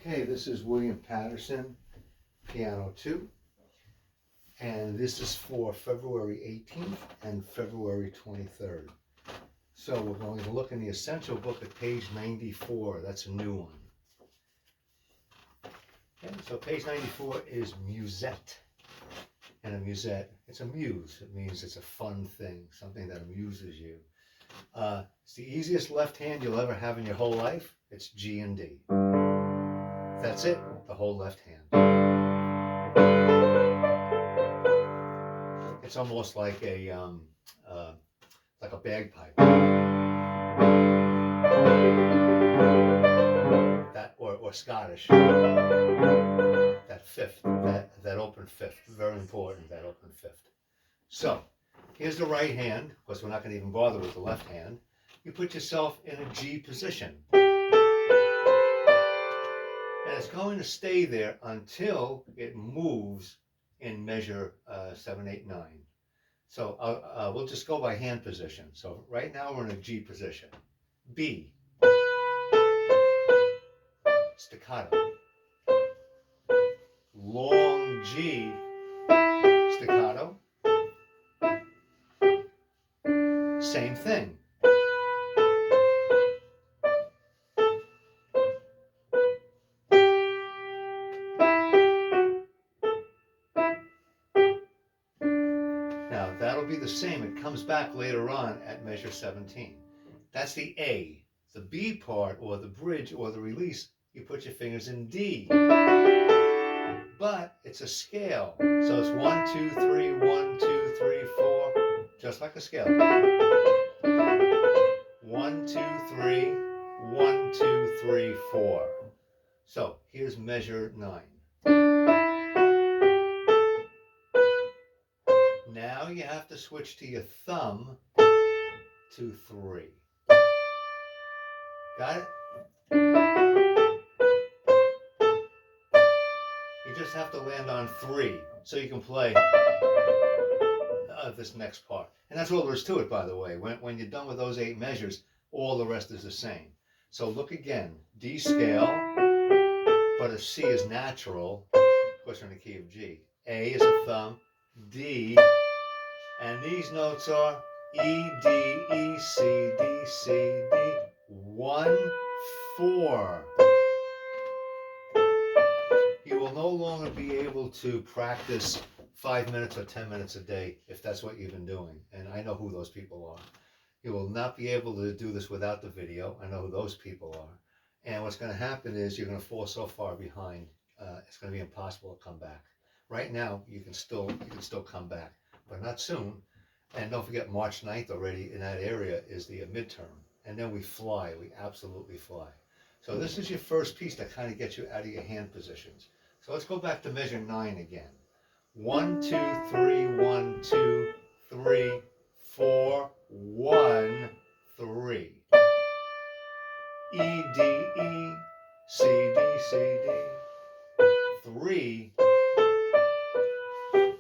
Okay, this is William Paterson, Piano 2, and this is for February 18th and February 23rd. So we're going to look in the Essential book at page 94. That's a new one. Okay, so page 94 is musette. And a musette, it's a muse. It means it's a fun thing, something that amuses you. It's the easiest left hand you'll ever have in your whole life. It's G and D. That's it, the whole left hand. It's almost like a bagpipe. That or Scottish. That fifth, that open fifth, very important. That open fifth. So here's the right hand. Of course, we're not going to even bother with the left hand. You put yourself in a G position. And it's going to stay there until it moves in measure 7, 8, 9. So we'll just go by hand position. So right now we're in a G position. B. Staccato. Long G. Staccato. Same thing. Now that'll be the same. It comes back later on at measure 17. That's the A. The B part, or the bridge, or the release, you put your fingers in D. But it's a scale. So it's 1, 2, 3, 1, 2, 3, 4, just like a scale. 1, 2, 3, 1, 2, 3, 4. So here's measure 9. Now you have to switch to your thumb to 3. Got it? You just have to land on 3 so you can play this next part. And that's all there is to it, by the way. When you're done with those 8 measures, all the rest is the same. So look again. D scale, but a C is natural. Of course, we're in the key of G. A is a thumb. D. And these notes are E, D, E, C, D, C, D. 1, 4. You will no longer be able to practice 5 minutes or 10 minutes a day if that's what you've been doing. And I know who those people are. You will not be able to do this without the video. I know who those people are. And what's going to happen is you're going to fall so far behind, it's going to be impossible to come back. Right now, you can still come back, but not soon. And don't forget, March 9th already in that area is the midterm. And then we fly. We absolutely fly. So this is your first piece that kind of gets you out of your hand positions. So let's go back to measure 9 again. 1, 2, 3, 1, 2, 3, 4, 1, 3. E, D, E, C, D, C, D. 3.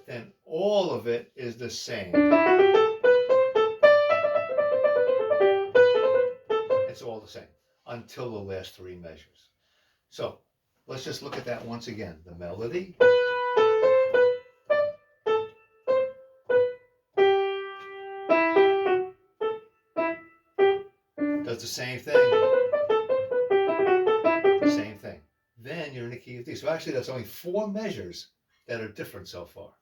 Then all of it is the same. It's all the same until the last 3 measures. So let's just look at that once again. The melody. Does the same thing. Same thing. Then you're in the key of D. So actually that's only 4 measures that are different so far.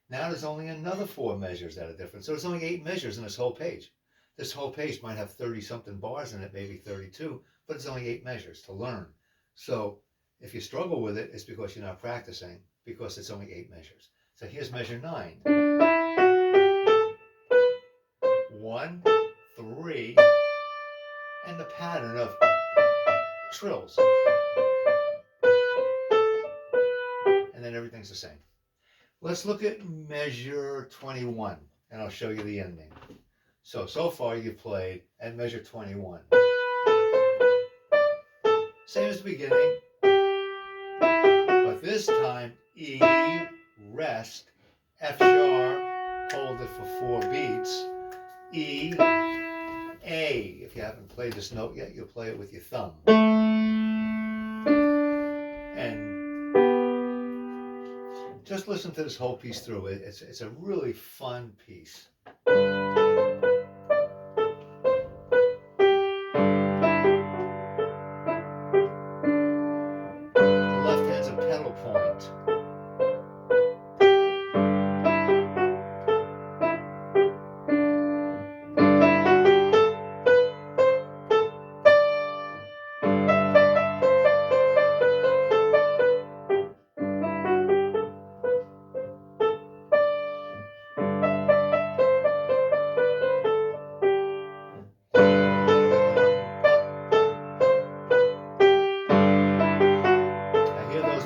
Now there's only another 4 measures that are different. So there's only 8 measures in this whole page. This whole page might have 30-something bars in it, maybe 32, but it's only 8 measures to learn. So if you struggle with it, it's because you're not practicing, because it's only 8 measures. So here's measure 9. 1, 3, and the pattern of trills. And then everything's the same. Let's look at measure 21, and I'll show you the ending. So far you've played at measure 21. Same as the beginning, but this time E, rest, F sharp, hold it for 4 beats, E, A. If you haven't played this note yet, you'll play it with your thumb. just listen to this whole piece through. It's a really fun piece. The left hand's a pedal point.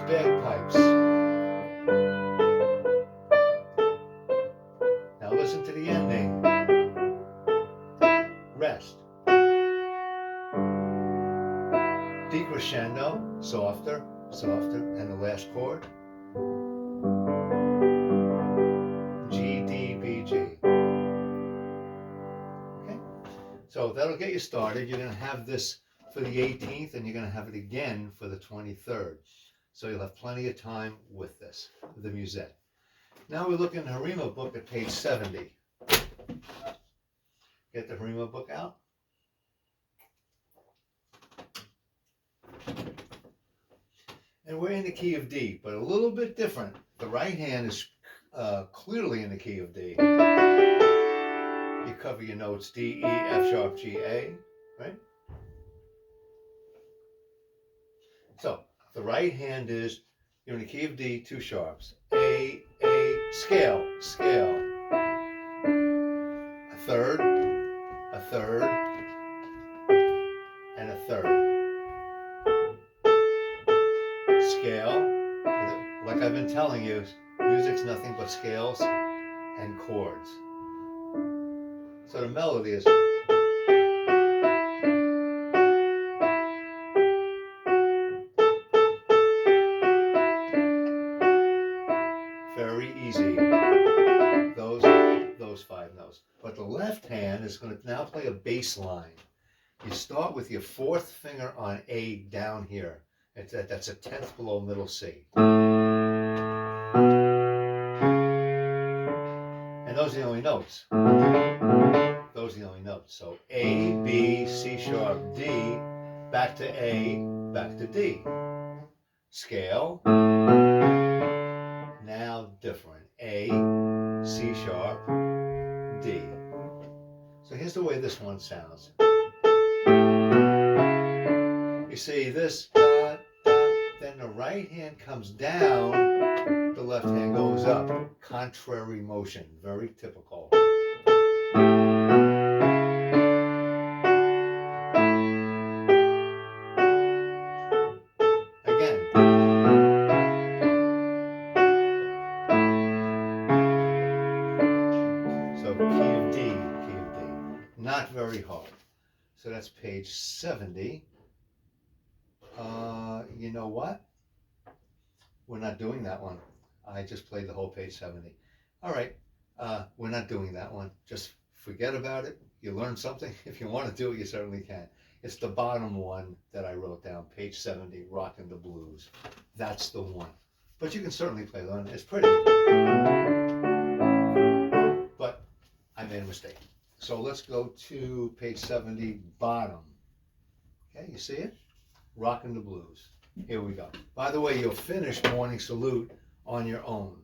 Bagpipes. Now listen to the ending. Rest. Decrescendo, softer, softer, and the last chord. G, D, B, G. Okay? So that'll get you started. You're going to have this for the 18th, and you're going to have it again for the 23rd. So you'll have plenty of time with this, the musette. Now we look in the Harima book at page 70. Get the Harima book out. And we're in the key of D, but a little bit different. The right hand is clearly in the key of D. You cover your notes D, E, F sharp, G, A, right? So the right hand is, you're in the key of D, 2 sharps. A, scale, scale. A third, and a third. Scale. Like I've been telling you, music's nothing but scales and chords. So the melody is very easy. Those 5 notes. But the left hand is going to now play a bass line. You start with your 4th finger on A down here. That's a 10th below middle C. And those are the only notes. Those are the only notes. So A, B, C sharp, D, back to A, back to D. Scale. Now different. A, C sharp, D. So here's the way this one sounds. You see this, da, da, then the right hand comes down, the left hand goes up. Contrary motion, very typical. Again. So key of D. Not very hard. So that's page 70. You know what? We're not doing that one. I just played the whole page 70. All right, we're not doing that one. Just forget about it. You learned something. If you want to do it, you certainly can. It's the bottom one that I wrote down, page 70, Rockin' the Blues. That's the one. But you can certainly play that one. It's pretty. But I made a mistake. So let's go to page 70, bottom. Okay, you see it? Rockin' the Blues. Here we go. By the way, you'll finish Morning Salute on your own.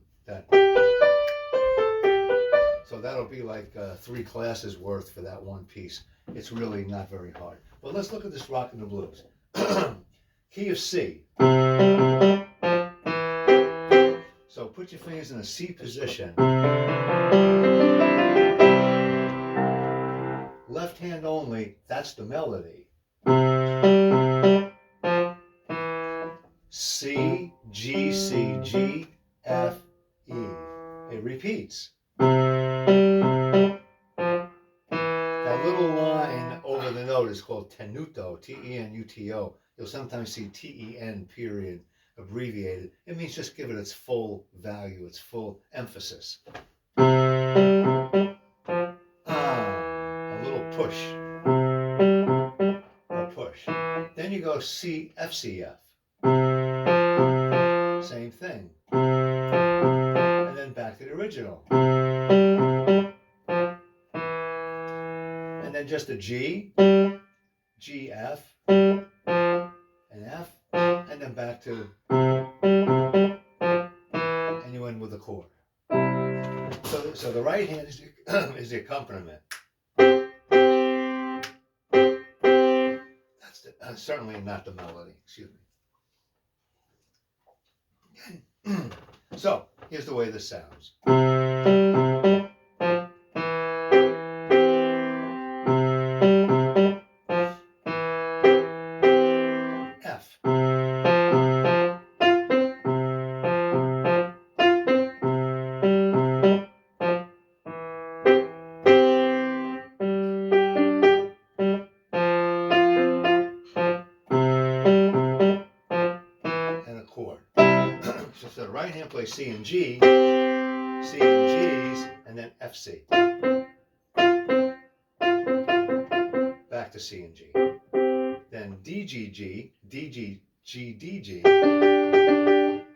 So that'll be like 3 classes worth for that one piece. It's really not very hard. But let's look at this Rockin' the Blues. Key of C. So put your fingers in a C position. Left hand only, that's the melody. C, G, C, G, F, E. It repeats. That little line over the note is called tenuto, T-E-N-U-T-O. You'll sometimes see T-E-N period abbreviated. It means just give it its full value, its full emphasis. A little push. A push. Then you go C, F, C, F. Same thing. back to the original. And then just a G, G, F, and F, and then back to, and you end with a chord. So the right hand is is the accompaniment. That's certainly not the melody. Excuse me. So here's the way this sounds. F. And a chord. So the right hand plays C and G, C and G's, and then F, C. Back to C and G. Then D, G, G, D, G, G, D, G.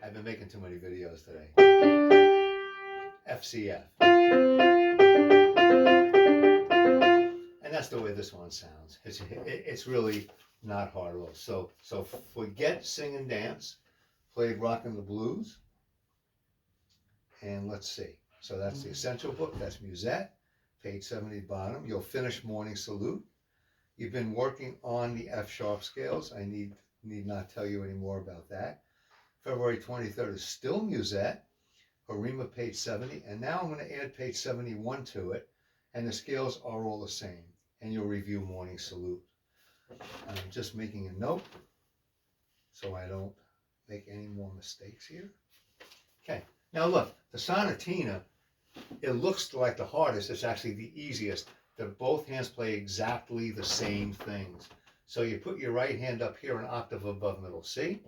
I've been making too many videos today. F, C, F. And that's the way this one sounds. It's really not hard at all. So forget sing and dance. Played rock and the blues. And let's see. So that's the essential book. That's Musette, page 70 bottom. You'll finish Morning Salute. You've been working on the F sharp scales. I need not tell you any more about that. February 23rd is still Musette, Harima, page 70. And now I'm going to add page 71 to it. And the scales are all the same. And you'll review Morning Salute. I'm just making a note so I don't make any more mistakes here. Okay, now look, the sonatina, it looks like the hardest. It's actually the easiest. Both hands play exactly the same things. So you put your right hand up here an octave above middle C,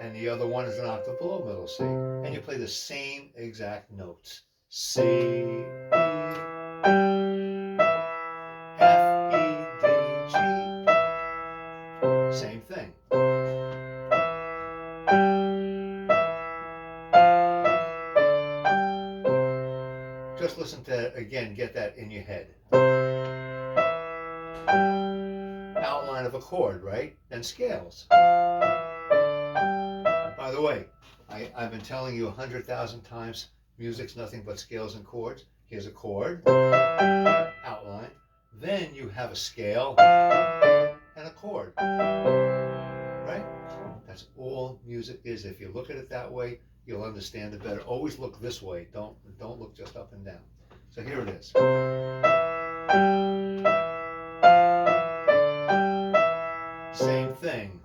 and the other one is an octave below middle C, and you play the same exact notes. C, E, F, E, D, G. Same thing. Just listen to it again, get that in your head. Outline of a chord, right? And scales. By the way, I've been telling you 100,000 times, music's nothing but scales and chords. Here's a chord, outline. Then you have a scale and a chord, right? That's all music is. If you look at it that way, you'll understand it better. Always look this way. Don't look just up and down. So here it is. Same thing.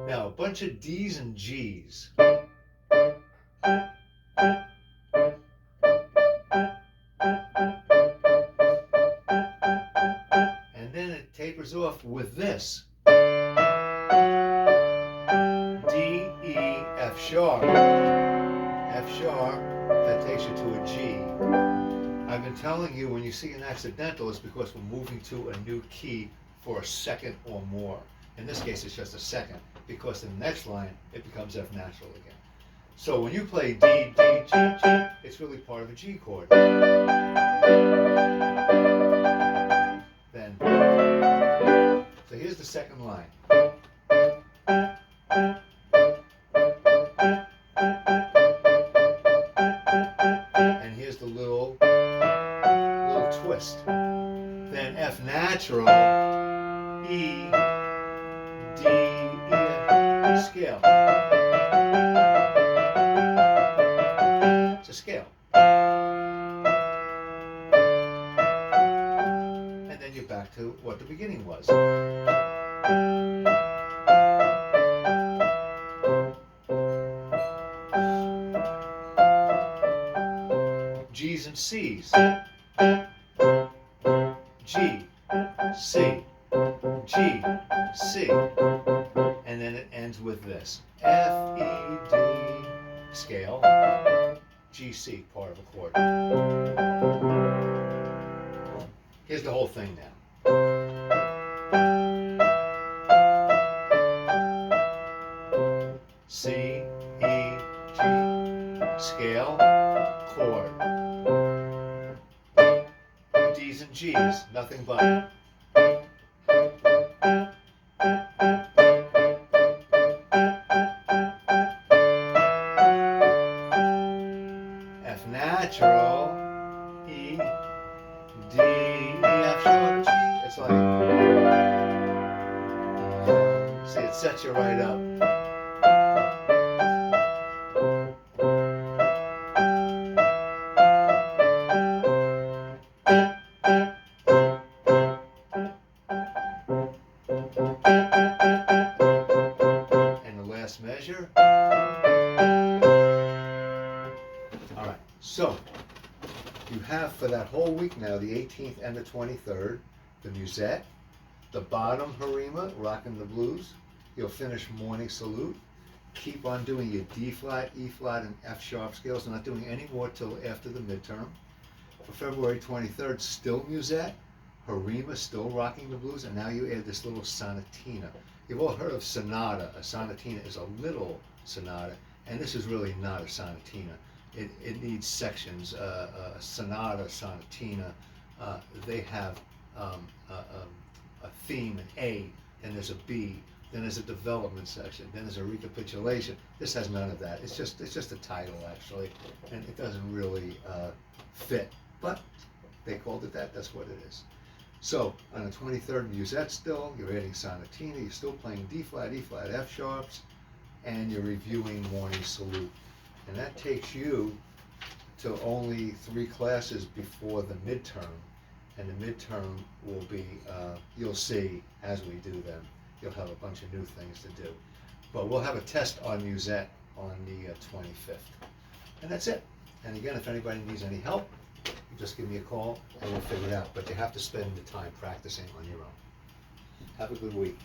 Now a bunch of D's and G's. And then it tapers off with this. D, E, F sharp. F sharp, that takes you to a G. I've been telling you when you see an accidental, it's because we're moving to a new key for a second or more. In this case, it's just a second, because in the next line, it becomes F natural again. So when you play D, D, G, G, it's really part of a G chord. Then, so here's the second line. And here's the little twist. Then F natural, E, D, E, scale. It's a scale. And then you're back to what the beginning was. G's and C's. G, C, G, C. And then it ends with this. F, E, D, scale, G, C, part of a chord. Here's the whole thing now. D's and G's, nothing but. F natural, E, D, E, F sharp, G. It's like, see, it sets you right up. And the last measure. All right, so you have for that whole week now, the 18th and the 23rd, the musette, the bottom harima, rocking the blues. You'll finish morning salute. Keep on doing your D flat, E flat, and F sharp scales. Not doing any more till after the midterm. For February 23rd, still musette, harima, still rocking the blues, and now you add this little sonatina. You've all heard of sonata. A sonatina is a little sonata, and this is really not a sonatina. It needs sections. Sonata, sonatina, they have a theme, an A, then there's a B, then there's a development section, then there's a recapitulation. This has none of that. It's just a title actually, and it doesn't really fit. But they called it that. That's what it is. So on the 23rd, musette still. You're adding sonatina. You're still playing D flat, E flat, F sharps, and you're reviewing morning salute. And that takes you to only 3 classes before the midterm. And the midterm will be, you'll see as we do them, you'll have a bunch of new things to do. But we'll have a test on musette on the 25th. And that's it. And again, if anybody needs any help, you just give me a call and we'll figure it out. But you have to spend the time practicing on your own. Have a good week.